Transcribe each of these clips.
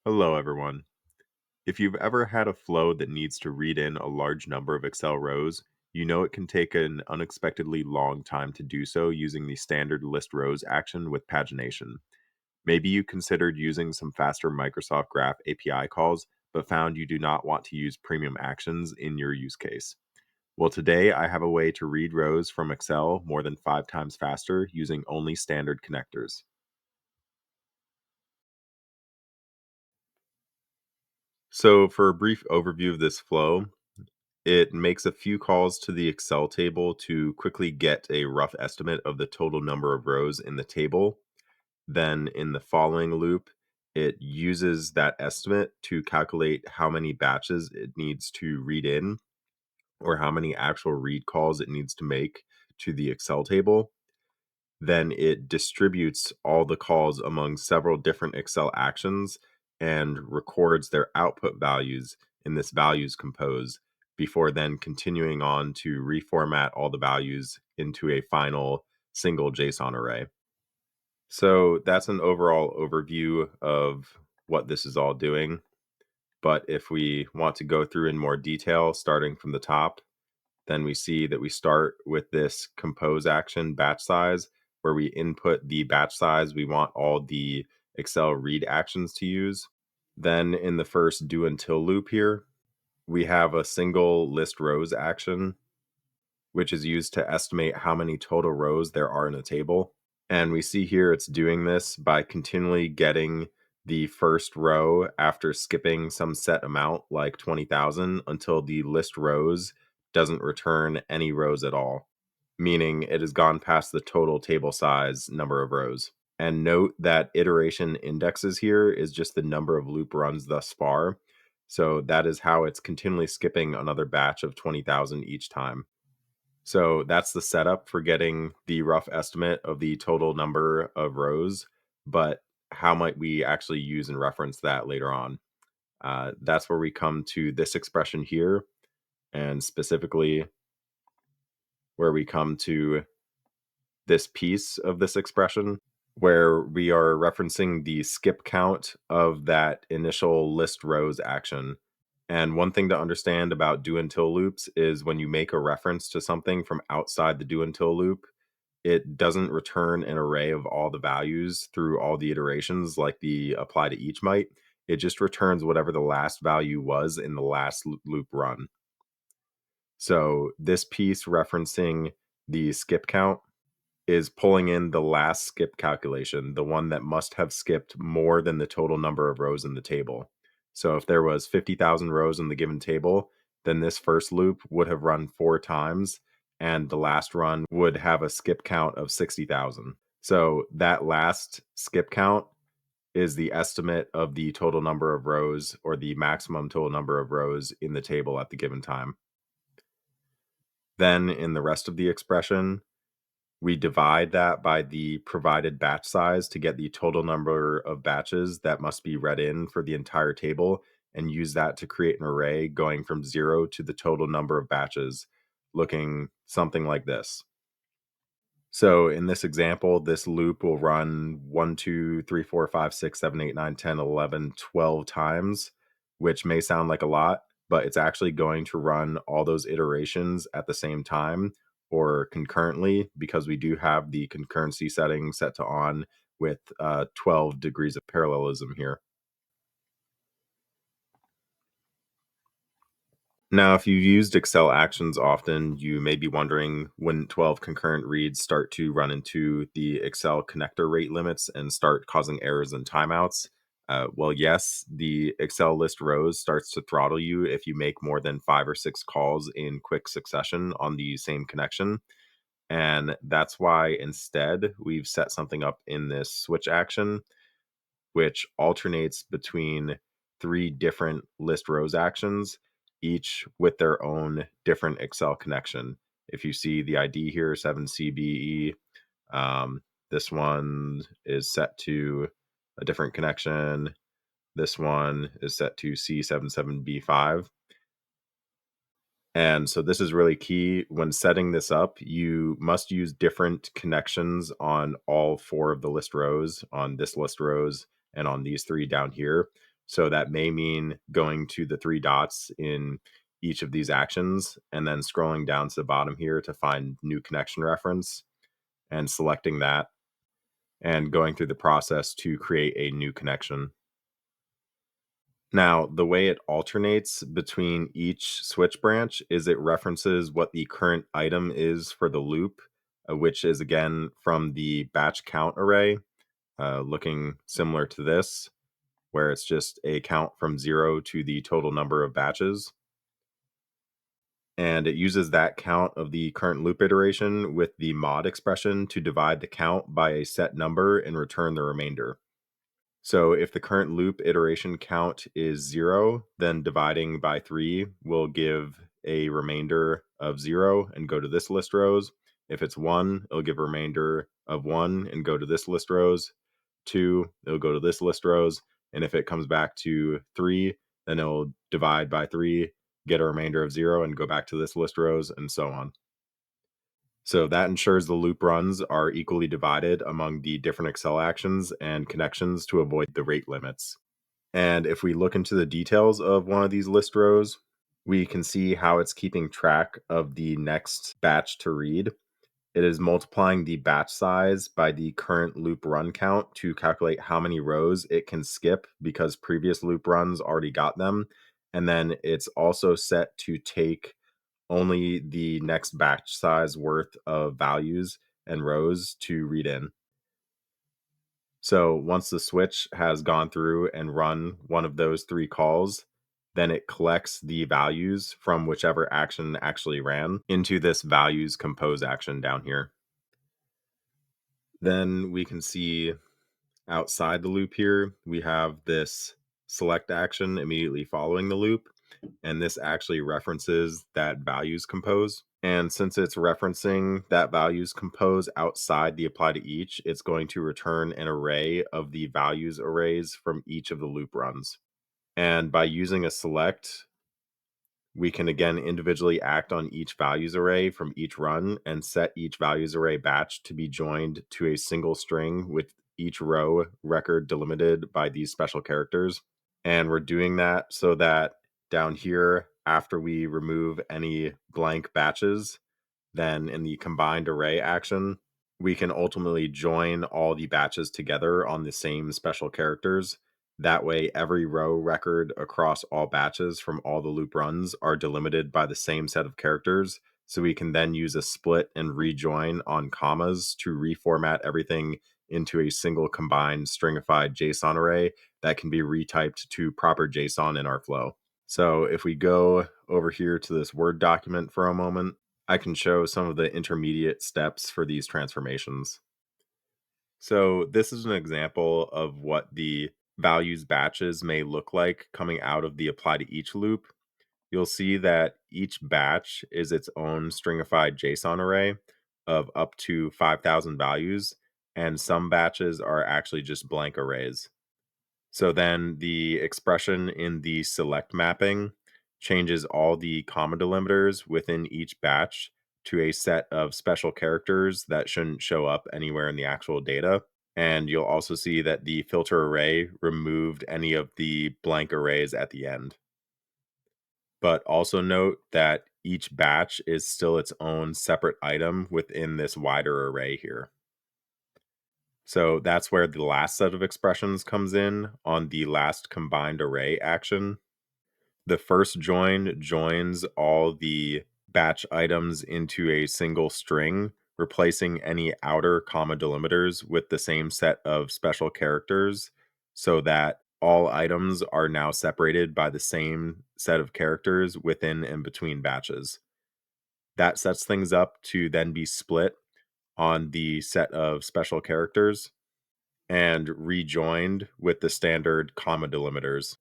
Hello, everyone. If you've ever had a flow that needs to read in a large number of Excel rows, you know it can take an unexpectedly long time to do so using the standard list rows action with pagination. Maybe you considered using some faster Microsoft Graph API calls, but found you do not want to use premium actions in your use case. Well, today I have a way to read rows from Excel more than 5 times faster using only standard connectors. So, for a brief overview of this flow, it makes a few calls to the Excel table to quickly get a rough estimate of the total number of rows in the table. Then, in the following loop, it uses that estimate to calculate how many batches it needs to read in or how many actual read calls it needs to make to the Excel table. Then it distributes all the calls among several different Excel actions and records their output values in this values compose before then continuing on to reformat all the values into a final single JSON array. So that's an overall overview of what this is all doing. But if we want to go through in more detail, starting from the top, then we see that we start with this compose action batch size, where we input the batch size we want all the Excel read actions to use. Then in the first do until loop here, we have a single list rows action, which is used to estimate how many total rows there are in a table. And we see here it's doing this by continually getting the first row after skipping some set amount, like 20,000, until the list rows doesn't return any rows at all, meaning it has gone past the total table size number of rows. And note that iteration indexes here is just the number of loop runs thus far. So that is how it's continually skipping another batch of 20,000 each time. So that's the setup for getting the rough estimate of the total number of rows, but how might we actually use and reference that later on? That's where we come to this expression here, and specifically where we come to this piece of this expression, where we are referencing the skip count of that initial list rows action. And one thing to understand about do until loops is when you make a reference to something from outside the do until loop, it doesn't return an array of all the values through all the iterations like the apply to each might. It just returns whatever the last value was in the last loop run. So this piece referencing the skip count is pulling in the last skip calculation, the one that must have skipped more than the total number of rows in the table. So if there was 50,000 rows in the given table, then this first loop would have run 4 times, and the last run would have a skip count of 60,000. So that last skip count is the estimate of the total number of rows or the maximum total number of rows in the table at the given time. Then in the rest of the expression, we divide that by the provided batch size to get the total number of batches that must be read in for the entire table and use that to create an array going from 0 to the total number of batches, looking something like this. So in this example, this loop will run 1, 2, 3, 4, 5, 6, 7, 8, 9, 10, 11, 12 times, which may sound like a lot, but it's actually going to run all those iterations at the same time or concurrently because we do have the concurrency setting set to on with 12 degrees of parallelism here. Now, if you've used Excel actions often, you may be wondering when 12 concurrent reads start to run into the Excel connector rate limits and start causing errors and timeouts. Well, yes, the Excel list rows starts to throttle you if you make more than 5 or 6 calls in quick succession on the same connection. And that's why instead we've set something up in this switch action which alternates between 3 different list rows actions, each with their own different Excel connection. If you see the ID here, 7CBE, this one is set to a different connection. This one is set to C77B5. And so this is really key. When setting this up, you must use different connections on all 4 of the list rows, on this list rows, and on these 3 down here, So that may mean going to the three dots in each of these actions and then scrolling down to the bottom here to find new connection reference and selecting that and going through the process to create a new connection. Now, the way it alternates between each switch branch is it references what the current item is for the loop, which is again from the batch count array, looking similar to this, where it's just a count from 0 to the total number of batches. And it uses that count of the current loop iteration with the mod expression to divide the count by a set number and return the remainder. So if the current loop iteration count is 0, then dividing by 3 will give a remainder of 0 and go to this list rows. If it's 1, it'll give a remainder of 1 and go to this list rows. 2, it'll go to this list rows. And if it comes back to 3, then it'll divide by 3, get a remainder of 0 and go back to this list rows, and so on. So that ensures the loop runs are equally divided among the different Excel actions and connections to avoid the rate limits. And if we look into the details of one of these list rows, we can see how it's keeping track of the next batch to read. It is multiplying the batch size by the current loop run count to calculate how many rows it can skip because previous loop runs already got them. And then it's also set to take only the next batch size worth of values and rows to read in. So once the switch has gone through and run one of those three calls, then it collects the values from whichever action actually ran into this values compose action down here. Then we can see outside the loop here, we have this select action immediately following the loop. And this actually references that values compose. And since it's referencing that values compose outside the apply to each, it's going to return an array of the values arrays from each of the loop runs. And by using a select, we can again individually act on each values array from each run and set each values array batch to be joined to a single string with each row record delimited by these special characters. And we're doing that so that down here, after we remove any blank batches, then in the combined array action, we can ultimately join all the batches together on the same special characters. That way, every row record across all batches from all the loop runs are delimited by the same set of characters. So we can then use a split and rejoin on commas to reformat everything into a single combined stringified JSON array that can be retyped to proper JSON in our flow. So if we go over here to this Word document for a moment, I can show some of the intermediate steps for these transformations. So this is an example of what the values batches may look like coming out of the apply to each loop. You'll see that each batch is its own stringified JSON array of up to 5,000 values, and some batches are actually just blank arrays. So then the expression in the select mapping changes all the comma delimiters within each batch to a set of special characters that shouldn't show up anywhere in the actual data. And you'll also see that the filter array removed any of the blank arrays at the end. But also note that each batch is still its own separate item within this wider array here. So that's where the last set of expressions comes in on the last combined array action. The first join joins all the batch items into a single string, replacing any outer comma delimiters with the same set of special characters so that all items are now separated by the same set of characters within and between batches. That sets things up to then be split on the set of special characters and rejoined with the standard comma delimiters.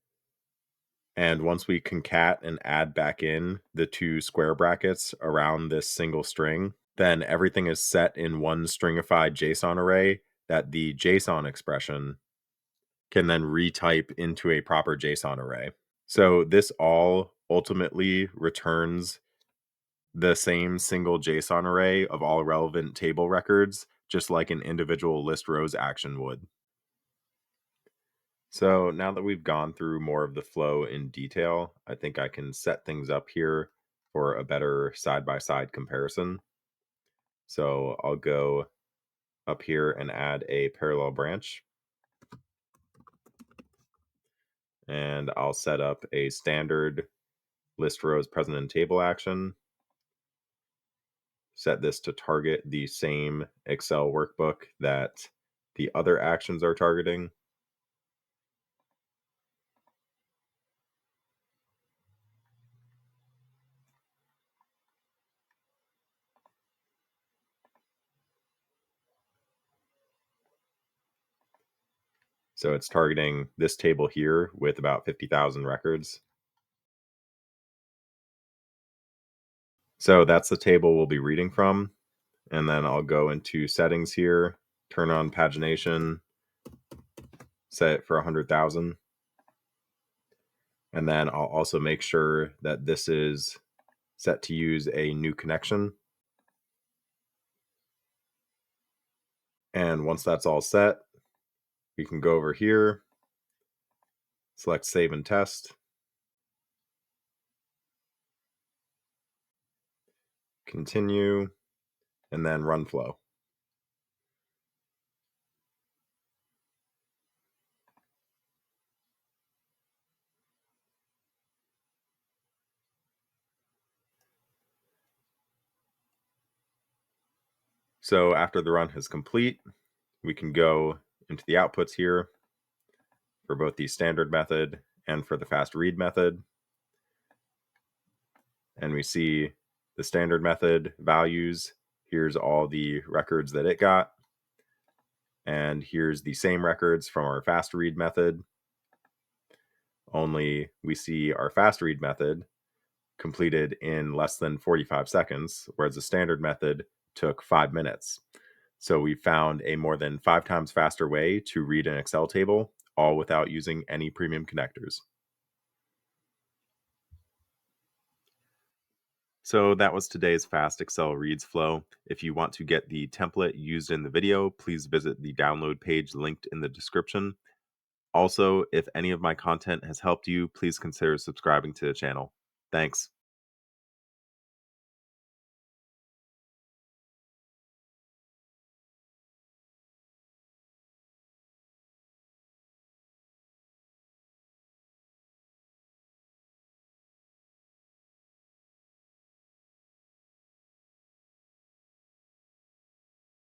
And once we concat and add back in the two square brackets around this single string, then everything is set in one stringified JSON array that the JSON expression can then retype into a proper JSON array. So this all ultimately returns the same single JSON array of all relevant table records, just like an individual list rows action would. So now that we've gone through more of the flow in detail, I think I can set things up here for a better side by side comparison. So I'll go up here and add a parallel branch, and I'll set up a standard list rows present in table action, set this to target the same Excel workbook that the other actions are targeting. So it's targeting this table here with about 50,000 records. So that's the table we'll be reading from. And then I'll go into settings here, turn on pagination, set it for 100,000. And then I'll also make sure that this is set to use a new connection. And once that's all set, we can go over here, select save and test, continue, and then run flow. So after the run is complete, we can go into the outputs here for both the standard method and for the fast read method. And we see the standard method values. Here's all the records that it got. And here's the same records from our fast read method. Only we see our fast read method completed in less than 45 seconds, whereas the standard method took 5 minutes. So we found a more than 5 times faster way to read an Excel table, all without using any premium connectors. So that was today's Fast Excel Reads flow. If you want to get the template used in the video, please visit the download page linked in the description. Also, if any of my content has helped you, please consider subscribing to the channel. Thanks.